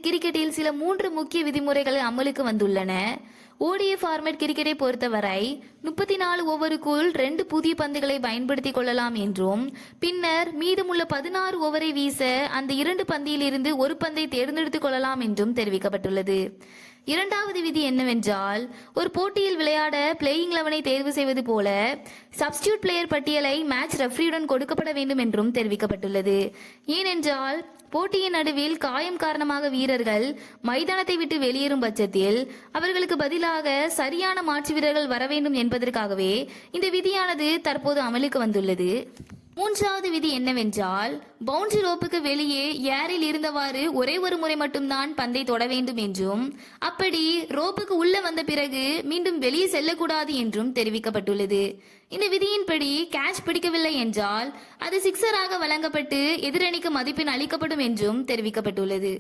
கிரிக்கெட்டில் சில 3 முக்கிய விதிமுறைகள் அமலுக்கு வந்துள்ளன. ஓடிஐ ஃபார்மேட் கிரிக்கெட்டை பொறுத்தவரை 34 ஓவருக்குள் 2 புதிய பந்துகளை பயன்படுத்திக் கொள்ளலாம் என்றும், பின்னர் மீதமுள்ள 16 ஓவரை வீச அந்த 2 பந்தில் இருந்து ஒரு பந்தை தேர்ந்தெடுத்துக் கொள்ளலாம் என்றும் தெரிவிக்கப்பட்டுள்ளது. இரண்டாவது விதி என்னவென்றால், ஒரு போட்டியில் விளையாட பிளேயிங் 11ஐ தேர்வு செய்வது போல சப்ஸ்டியூட் பிளேயர் பட்டியலை மேட்ச் ரெஃப்ரியுடன் கொடுக்கப்பட வேண்டும் என்றும் தெரிவிக்கப்பட்டுள்ளது. ஏனென்றால் போட்டியின் நடுவில் காயம் காரணமாக வீரர்கள் மைதானத்தை விட்டு வெளியேறும் பட்சத்தில் அவர்களுக்கு பதிலாக சரியான மாற்று வீரர்கள் வர வேண்டும் என்பதற்காகவே இந்த விதியானது தற்போது அமலுக்கு வந்துள்ளது. மூன்றாவது விதி என்னவென்றால், பவுண்டரி ரோப்புக்கு வெளியே ஏரில் இருந்தவாறு ஒரே ஒரு முறை மட்டும்தான் பந்தை தொட வேண்டும் என்றும், அப்படி ரோப்புக்கு உள்ள வந்த பிறகு மீண்டும் வெளியே செல்லக்கூடாது என்றும் தெரிவிக்கப்பட்டுள்ளது. இந்த விதியின்படி கேட்ச் பிடிக்கவில்லை என்றால் அது சிக்ஸராக வழங்கப்பட்டு எதிரணிக்கு மதிப்பெண் அளிக்கப்படும் என்றும் தெரிவிக்கப்பட்டுள்ளது.